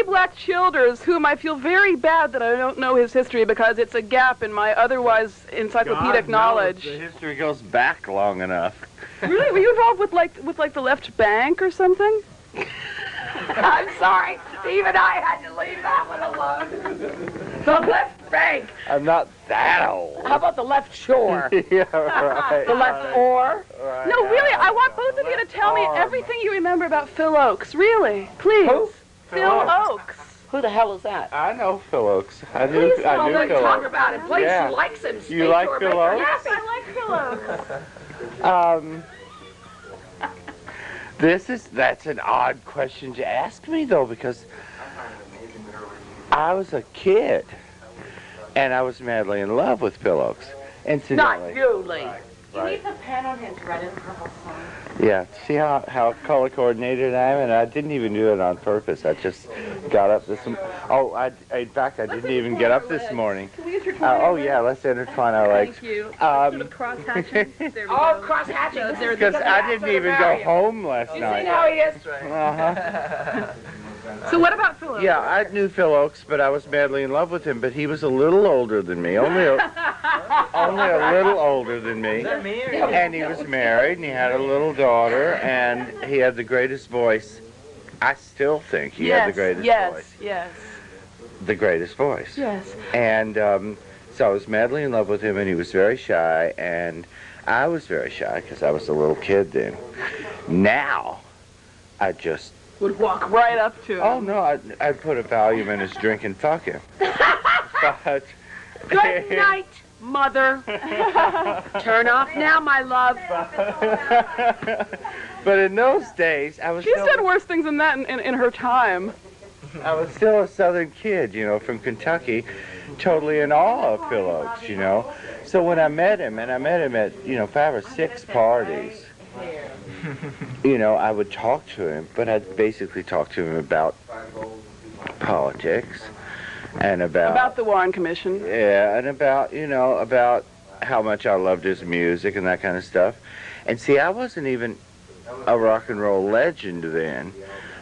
Black Childers, whom I feel very bad that I don't know his history because it's a gap in my otherwise encyclopedic knowledge. The history goes back long enough. Really? Were you involved with like the left bank or something? I'm sorry, even I had to leave that one alone. The left bank. I'm not that old. How about the left shore? Yeah, right. The left oar? Right. No, really, I want both of you to tell me everything you remember about Phil Oakes. Really, please. Who? Phil Oakes. Who the hell is that? I know Phil Oakes. I knew Phil Talk Oakes. about it. Please, Yeah. she likes him. You like Phil Oakes? Yes, I like Phil Oakes. That's an odd question to ask me though, because I was a kid and I was madly in love with Phil Oakes. Incidentally. Not you, Lee. You need the pen on his red and purple song. Yeah, see how color coordinated I am, and I didn't even do it on purpose. I just got up this. Oh, in fact, I didn't even get up this morning. Can we intertwine Oh yeah, let's intertwine our legs. Thank you. Sort of cross-hatching. There we go. Cross-hatching. Because I didn't even go home last You night. see how he is? Uh-huh. So what about Phil Oakes? Yeah, I knew Phil Oakes, but I was madly in love with him. But he was a little older than me, only a little older than me. And he was married, and he had a little daughter, and he had the greatest voice. I still think he had the greatest voice. Yes. The greatest voice. Yes. And so I was madly in love with him, and he was very shy, and I was very shy because I was a little kid then. Now, I just would walk right up to him. Oh no, I'd put a volume in his drink and fuck him. But Good night, mother. Turn off now, my love. But in those days, I was She's done worse things than that in her time. I was still a southern kid, you know, from Kentucky, totally in awe of Phil Oakes, you know. So when I met him, and I met him at, 5 or 6 parties, you know, I would talk to him, but I'd basically talk to him about politics and about the Warren Commission. Yeah, and about about how much I loved his music and that kind of stuff. And see, I wasn't even a rock and roll legend then,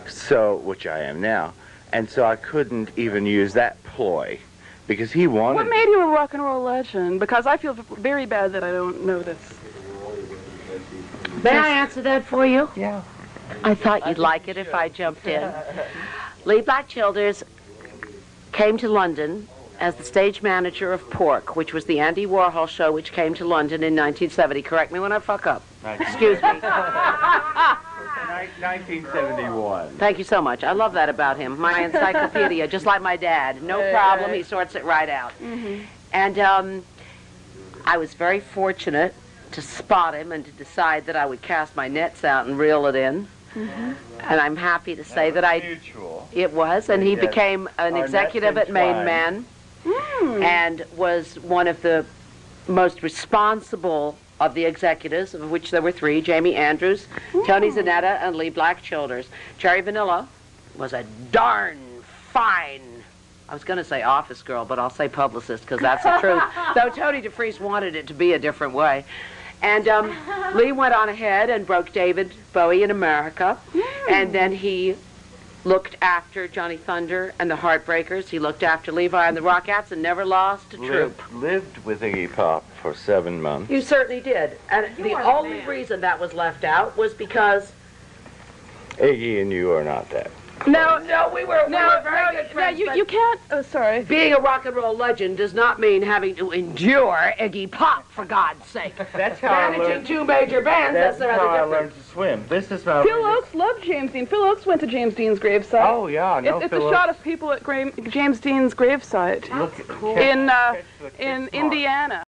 so which I am now, and so I couldn't even use that ploy because he wanted. What made you a rock and roll legend? Because I feel very bad that I don't know this. May I answer that for you? Yeah. I thought you'd like it if I jumped in. Leee Black Childers came to London as the stage manager of Pork, which was the Andy Warhol show which came to London in 1970. Correct me when I fuck up. Excuse me. 1971. Thank you so much. I love that about him. My encyclopedia, just like my dad. No problem. He sorts it right out. Mm-hmm. And I was very fortunate to spot him and to decide that I would cast my nets out and reel it in. Mm-hmm. And I'm happy to say that mutual. It was, and he became an executive at Main Men and was one of the most responsible of the executives, of which there were 3, Jamie Andrews, Tony Zanetta, and Leee Black Childers. Cherry Vanilla was a darn fine, I was going to say office girl, but I'll say publicist because that's the truth, though Tony DeFries wanted it to be a different way. And Leee went on ahead and broke David Bowie in America, and then he looked after Johnny Thunder and the Heartbreakers. He looked after Levi and the Rockettes and never lost a troop. Lived with Iggy Pop for 7 months. You certainly did. And the only reason that was left out was because Iggy and you are not that. No, we were very good friends. You can't. Oh, sorry. Being a rock and roll legend does not mean having to endure Iggy Pop, for God's sake. That's how I Managing learned. 2 major bands, that's That's rather how I different. learned to swim. This is my. Phil Oakes loved James Dean. Phil Oakes went to James Dean's gravesite. Oh yeah, no. It's Phil a shot Oakes. of people at James Dean's gravesite Look, in Indiana.